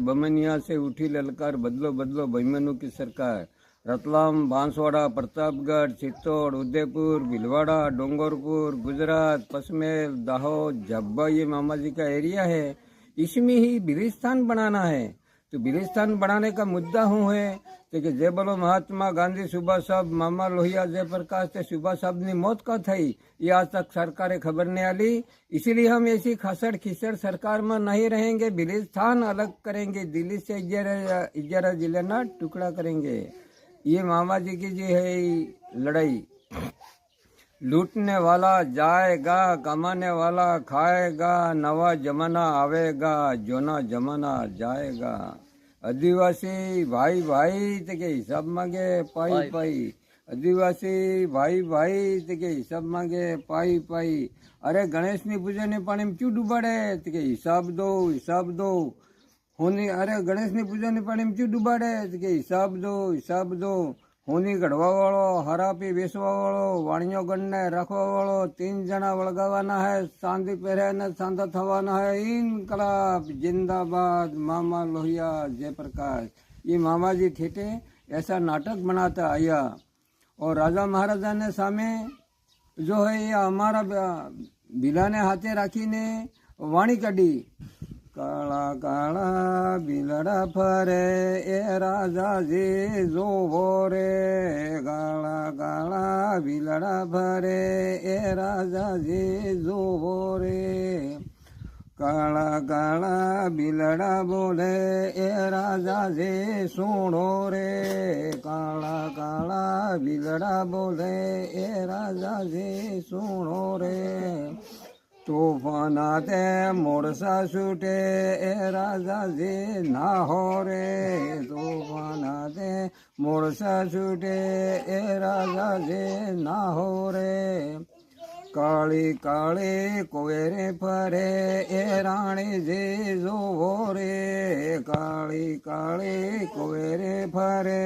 बमनिया से उठी ललकार, बदलो बदलो बेईमानों की सरकार। रतलाम, बांसवाड़ा, प्रतापगढ़, चित्तौड़, उदयपुर, भीलवाड़ा, डोंगरपुर, गुजरात, पसमेल, दाहोद, झब्बा, ये मामा जी का एरिया है। इसमें ही बिलिस्तान बनाना है। तो बिलिस्तान बनाने का मुद्दा हूँ है तो कि जय बोलो महात्मा गांधी, सुभाष साहब, मामा लोहिया, जयप्रकाश ते सुभाष साहब की मौत का थई ये आज तक सरकारे खबर नहीं आली। इसीलिए हम ऐसी खसड़ खिसड़ सरकार में नहीं रहेंगे। बिलिस्तान अलग करेंगे, दिल्ली से 11 जिले ना टुकड़ा करेंगे। ये मामा जी की जो है लड़ाई। लूटने वाला जाएगा, कमाने वाला खाएगा, नवा जमाना आवेगा, जोना जमाना जाएगा। आदिवासी भाई भाई ते के हिसाब मांगे पाई पाई। आदिवासी भाई भाई ते के हिसाब मांगे पाई पाई। अरे गणेश ની પૂજા ને પાણી में क्यों डुबाड़े ते के हिसाब दो होनी। अरे गणेश ની પૂજા ને પાણી में क्यों डुबाड़े ते के हिसाब दो होनी। गढ़वा वालों, हरापी बेसवा वालों, वाणियों गणने रखवा वालों 3 जना वળગાવાના है। चांदी पहरे ने चांदा थवाना है। इनकलाब जिंदाबाद, मामा लोहिया, जयप्रकाश। ये मामा जी ठेठे ऐसा नाटक बनाता आया और राजा महाराजा ने सामे जो है ये हमारा बिला ने हाथे राखी ने वाणी काढ़ी। काला काला बिलड़ा फरे ए राजा जी जोवो रे। काला काला बिलड़ा फरे ए राजा जी जोवो रे। काला काला बिलड़ा बोले ए राजा जी सुनो रे। काला काला बिलड़ा बोले ए राजा जी सुनो रे। तूफान आते मोरसा छूटे ए राजा जी ना हो रे। तूफान आते मोरसा छूटे ए राजा जी ना हो रे। काली काली कोयरे फरे ए रानी जी जोवो रे। काली काली कोयरे फरे